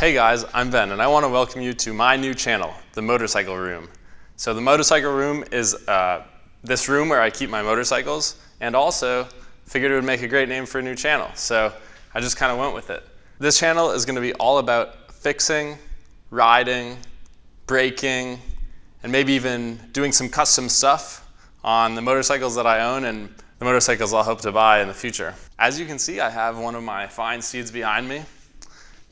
Hey guys, I'm Ben and I want to welcome you to my new channel, The Motorcycle Room. So the Motorcycle Room is this room where I keep my motorcycles, and also figured it would make a great name for a new channel. So I just kind of went with it. This channel is going to be all about fixing, riding, braking, and maybe even doing some custom stuff on the motorcycles that I own and the motorcycles I'll hope to buy in the future. As you can see, I have one of my fine steeds behind me.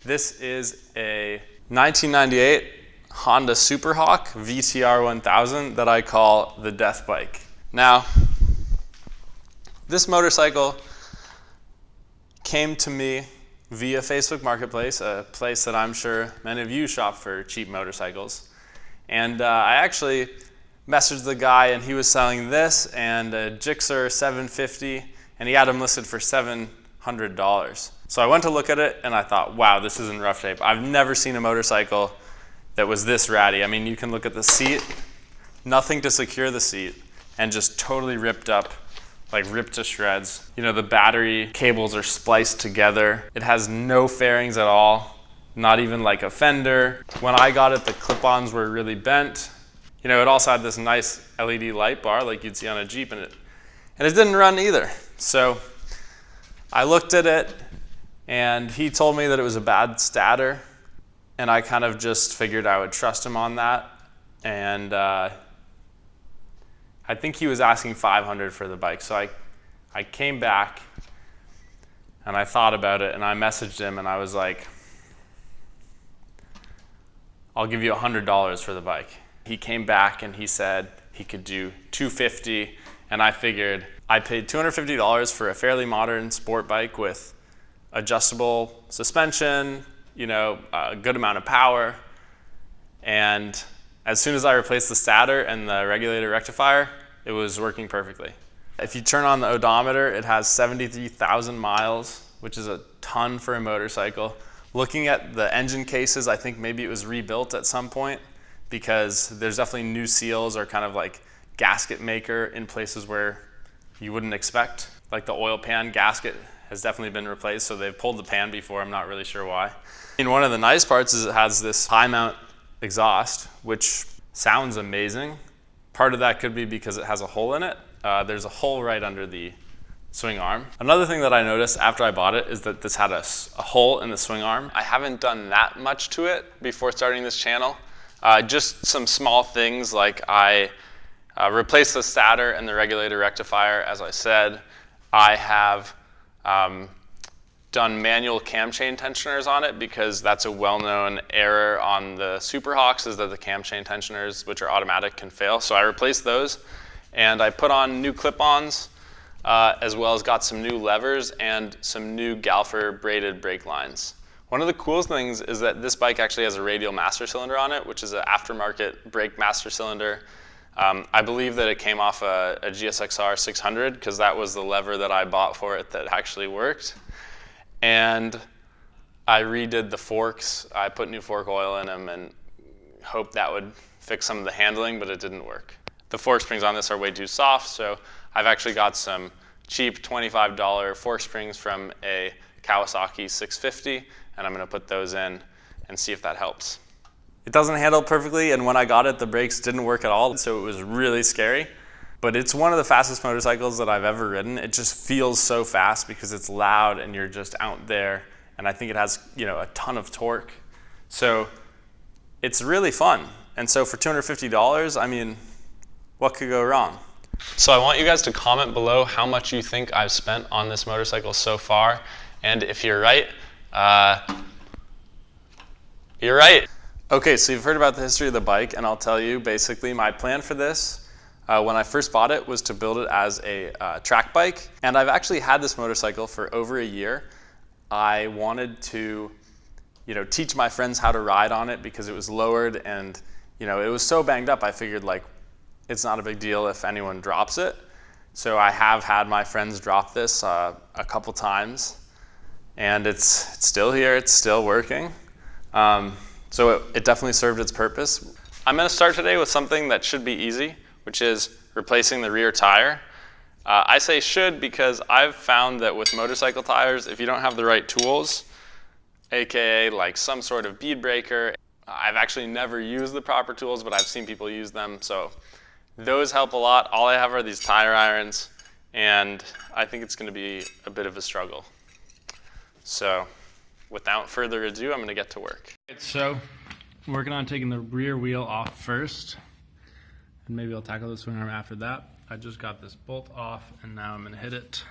This is a 1998 Honda Superhawk VTR1000 that I call the death bike. Now, this motorcycle came to me via Facebook Marketplace, a place that I'm sure many of you shop for cheap motorcycles. And I actually messaged the guy, and he was selling this and a Gixxer 750, and he had them listed for $700. So I went to look at it and I thought, wow, this is in rough shape. I've never seen a motorcycle that was this ratty. I mean, you can look at the seat, nothing to secure the seat, and just totally ripped up, like ripped to shreds. You know, the battery cables are spliced together. It has no fairings at all, not even like a fender. When I got it, the clip-ons were really bent. You know, it also had this nice LED light bar like you'd see on a Jeep, and it didn't run either. So I looked at it, and he told me that it was a bad stator, and I kind of just figured I would trust him on that. And I think he was asking $500 for the bike. So I came back and I thought about it, and I messaged him and I was like, I'll give you $100 for the bike. He came back and he said he could do $250, and I figured I paid $250 for a fairly modern sport bike with adjustable suspension, you know, a good amount of power. And as soon as I replaced the stator and the regulator rectifier, it was working perfectly. If you turn on the odometer, it has 73,000 miles, which is a ton for a motorcycle. Looking at the engine cases, I think maybe it was rebuilt at some point, because there's definitely new seals or kind of like gasket maker in places where you wouldn't expect. Like the oil pan gasket has definitely been replaced, so they've pulled the pan before, I'm not really sure why. And one of the nice parts is it has this high mount exhaust, which sounds amazing. Part of that could be because it has a hole in it. There's a hole right under the swing arm. Another thing that I noticed after I bought it is that this had a hole in the swing arm. I haven't done that much to it before starting this channel. Just some small things, like I replaced the stator and the regulator rectifier, as I said. I have done manual cam chain tensioners on it, because that's a well-known error on the Superhawks, is that the cam chain tensioners, which are automatic, can fail. So I replaced those, and I put on new clip-ons, as well as got some new levers and some new Galfer braided brake lines. One of the coolest things is that this bike actually has a radial master cylinder on it, which is an aftermarket brake master cylinder. I believe that it came off a GSXR 600, because that was the lever that I bought for it that actually worked. And I redid the forks. I put new fork oil in them and hoped that would fix some of the handling, but it didn't work. The fork springs on this are way too soft, so I've actually got some cheap $25 fork springs from a Kawasaki 650, and I'm going to put those in and see if that helps. It doesn't handle perfectly, and when I got it, the brakes didn't work at all, so it was really scary. But it's one of the fastest motorcycles that I've ever ridden. It just feels so fast because it's loud and you're just out there, and I think it has, you know, a ton of torque. So it's really fun. And so for $250, I mean, what could go wrong? So I want you guys to comment below how much you think I've spent on this motorcycle so far. And if you're right, you're right. Okay, so you've heard about the history of the bike, and I'll tell you basically my plan for this when I first bought it was to build it as a track bike. And I've actually had this motorcycle for over a year. I wanted to, you know, teach my friends how to ride on it because it was lowered, and, you know, it was so banged up, I figured like it's not a big deal if anyone drops it. So I have had my friends drop this a couple times, and it's still here, it's still working. So it definitely served its purpose. I'm going to start today with something that should be easy, which is replacing the rear tire. I say should because I've found that with motorcycle tires, if you don't have the right tools, aka like some sort of bead breaker. I've actually never used the proper tools, but I've seen people use them, so those help a lot. All I have are these tire irons, and I think it's going to be a bit of a struggle. So without further ado, I'm going to get to work. So I'm working on taking the rear wheel off first, and maybe I'll tackle the swing arm after that. I just got this bolt off, and now I'm going to hit it.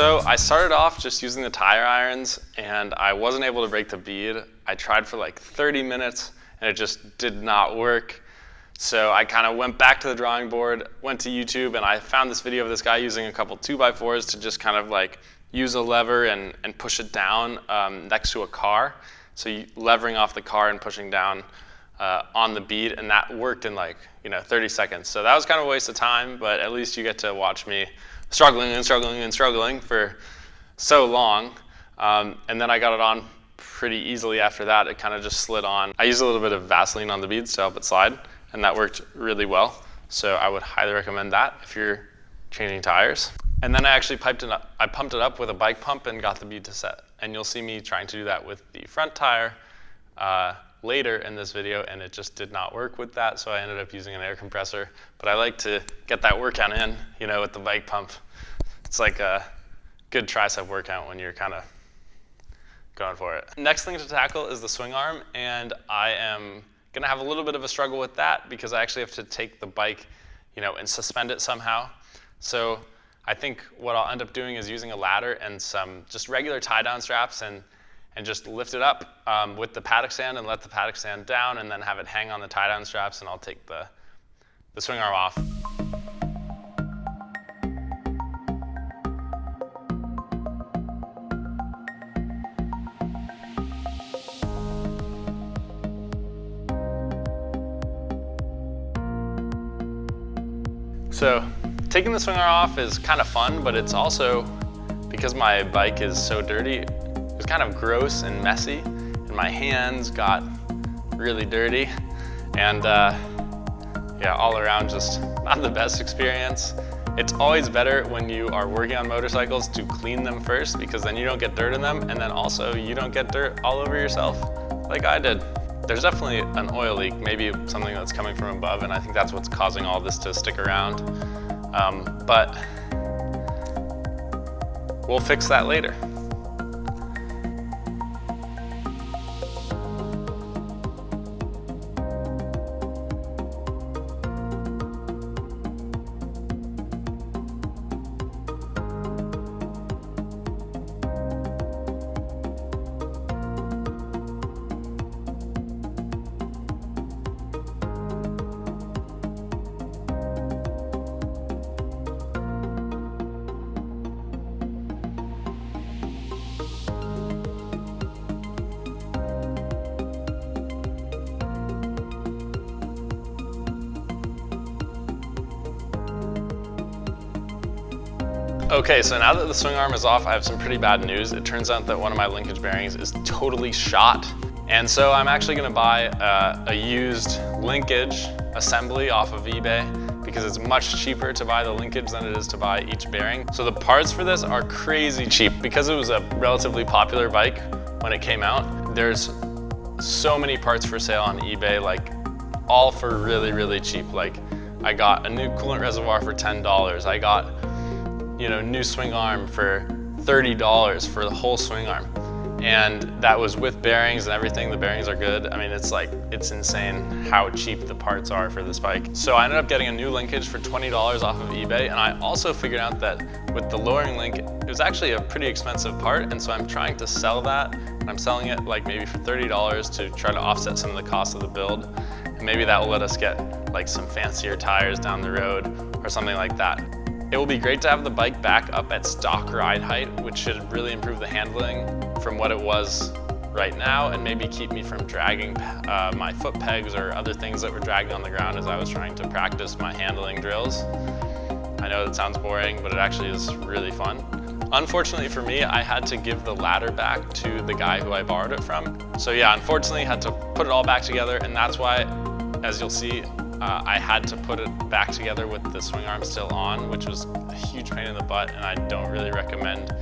So I started off just using the tire irons, and I wasn't able to break the bead. I tried for like 30 minutes and it just did not work. So I kind of went back to the drawing board, went to YouTube, and I found this video of this guy using a couple 2x4s to just kind of like use a lever and push it down next to a car. So levering off the car and pushing down on the bead, and that worked in like 30 seconds. So that was kind of a waste of time, but at least you get to watch me struggling and struggling and struggling for so long. And then I got it on pretty easily after that. It kind of just slid on. I used a little bit of Vaseline on the beads to help it slide, and that worked really well. So I would highly recommend that if you're changing tires. And then I actually pumped it up with a bike pump and got the bead to set. And you'll see me trying to do that with the front tire later in this video, and it just did not work with that, so I ended up using an air compressor. But I like to get that workout in, with the bike pump. It's like a good tricep workout when you're kind of going for it. Next thing to tackle is the swing arm, and I am gonna have a little bit of a struggle with that because I actually have to take the bike, and suspend it somehow. So I think what I'll end up doing is using a ladder and some just regular tie-down straps and just lift it up with the paddock stand and let the paddock stand down, and then have it hang on the tie-down straps, and I'll take the swing arm off. So taking the swing arm off is kind of fun, but it's also, because my bike is so dirty, it was kind of gross and messy, and my hands got really dirty, and yeah, all around just not the best experience. It's always better when you are working on motorcycles to clean them first, because then you don't get dirt in them, and then also you don't get dirt all over yourself like I did. There's definitely an oil leak, maybe something that's coming from above, and I think that's what's causing all this to stick around. But we'll fix that later. Okay, so now that the swing arm is off, I have some pretty bad news. It turns out that one of my linkage bearings is totally shot. And so I'm actually gonna buy a used linkage assembly off of eBay because it's much cheaper to buy the linkage than it is to buy each bearing. So the parts for this are crazy cheap. Because it was a relatively popular bike when it came out, there's so many parts for sale on eBay, like all for really, really cheap. Like I got a new coolant reservoir for $10. I got, you know, new swing arm for $30 for the whole swing arm. And that was with bearings and everything. The bearings are good. I mean, it's insane how cheap the parts are for this bike. So I ended up getting a new linkage for $20 off of eBay. And I also figured out that with the lowering link, it was actually a pretty expensive part. And so I'm trying to sell that. And I'm selling it like maybe for $30 to try to offset some of the cost of the build. And maybe that will let us get like some fancier tires down the road or something like that. It will be great to have the bike back up at stock ride height, which should really improve the handling from what it was right now and maybe keep me from dragging my foot pegs or other things that were dragging on the ground as I was trying to practice my handling drills. I know that sounds boring, but it actually is really fun. Unfortunately for me, I had to give the ladder back to the guy who I borrowed it from. So yeah, unfortunately, I had to put it all back together, and that's why, as you'll see, I had to put it back together with the swing arm still on, which was a huge pain in the butt, and I don't really recommend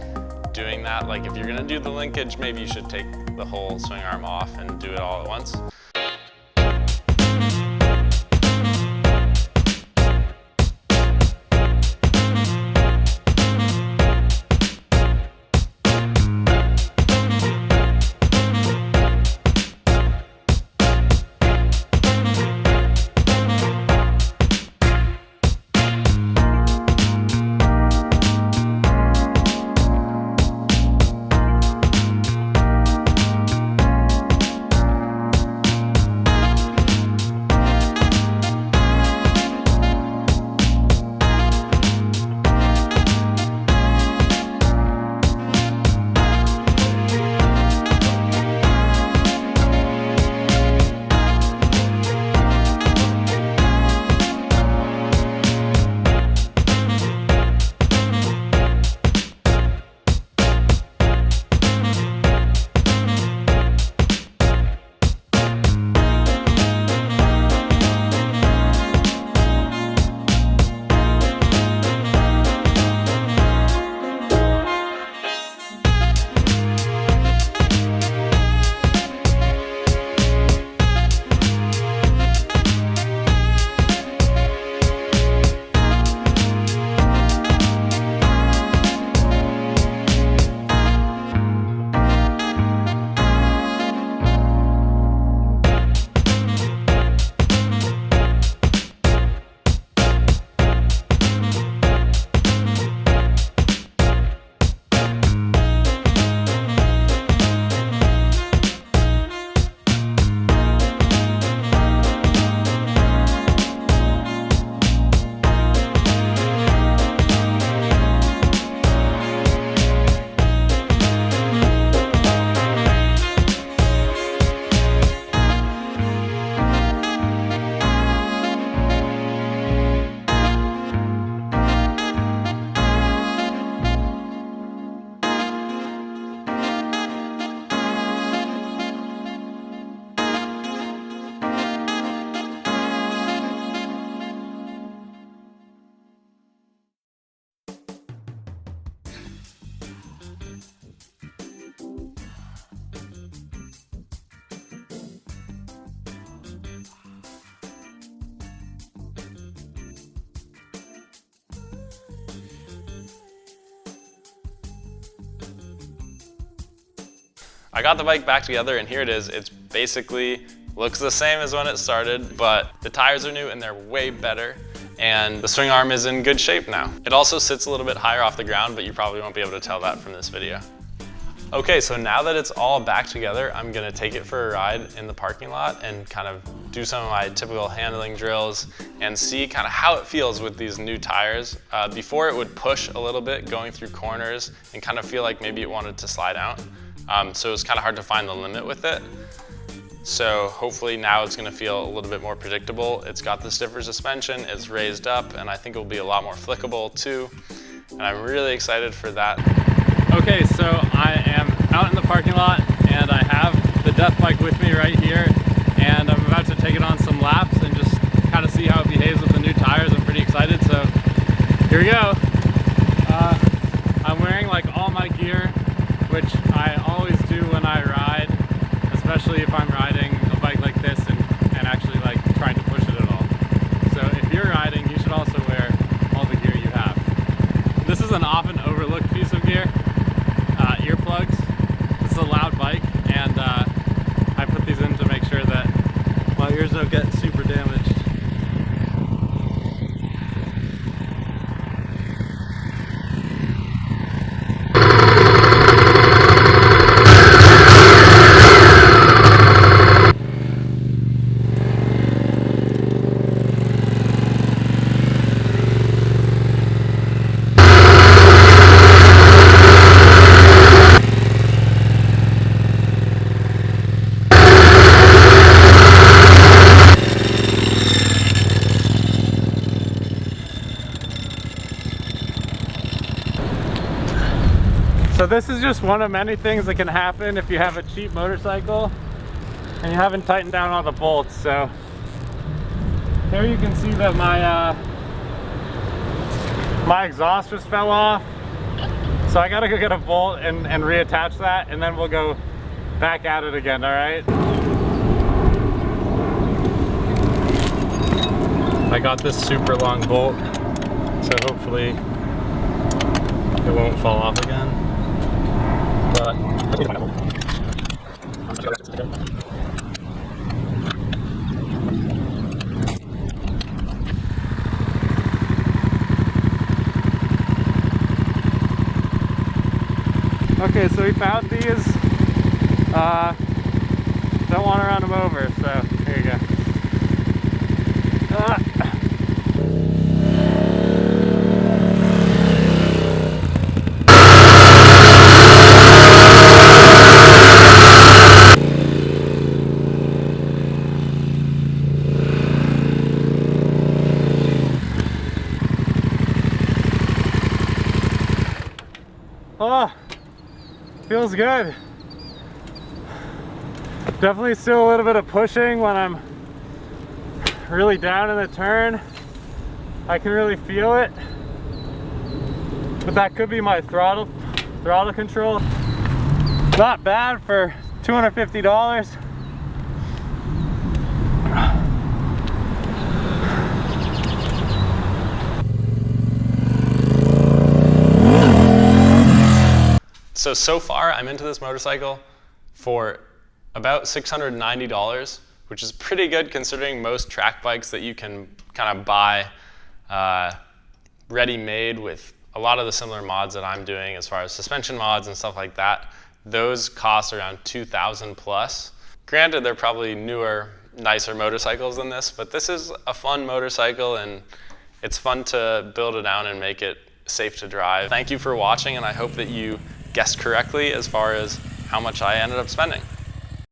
doing that. Like if you're gonna do the linkage, maybe you should take the whole swing arm off and do it all at once. I got the bike back together and here it is. It's basically looks the same as when it started, but the tires are new and they're way better. And the swing arm is in good shape now. It also sits a little bit higher off the ground, but you probably won't be able to tell that from this video. Okay, so now that it's all back together, I'm gonna take it for a ride in the parking lot and kind of do some of my typical handling drills and see kind of how it feels with these new tires. Before it would push a little bit going through corners and kind of feel like maybe it wanted to slide out. So it's kind of hard to find the limit with it. So hopefully now it's gonna feel a little bit more predictable. It's got the stiffer suspension, it's raised up, and I think it will be a lot more flickable too. and I'm really excited for that. Okay, so I am out in the parking lot and I have the death bike with me right here, and I'm about to take it on some laps and just kind of see how it behaves with the new tires. I'm pretty excited, so here we go. I'm wearing like all my gear, which I always do when I ride, especially if I'm riding a bike like this and actually like trying to push it at all. So if you're riding, you should also wear all the gear you have. This is an often overlooked piece of gear, earplugs. This is a loud bike, and I put these in to make sure that my ears don't get super damaged. So this is just one of many things that can happen if you have a cheap motorcycle and you haven't tightened down all the bolts. So here you can see that my exhaust just fell off. So I gotta go get a bolt and reattach that, and then we'll go back at it again, all right? I got this super long bolt, so hopefully it won't fall off again. But okay, so we found these. Don't want to run them over, so here you go. Oh, feels good. Definitely still a little bit of pushing when I'm really down in the turn. I can really feel it, but that could be my throttle control. Not bad for $250. So far I'm into this motorcycle for about $690, which is pretty good considering most track bikes that you can kind of buy ready-made with a lot of the similar mods that I'm doing as far as suspension mods and stuff like that. Those cost around $2,000 plus. Granted, they're probably newer, nicer motorcycles than this, but this is a fun motorcycle and it's fun to build it down and make it safe to drive. Thank you for watching, and I hope that you guessed correctly as far as how much I ended up spending.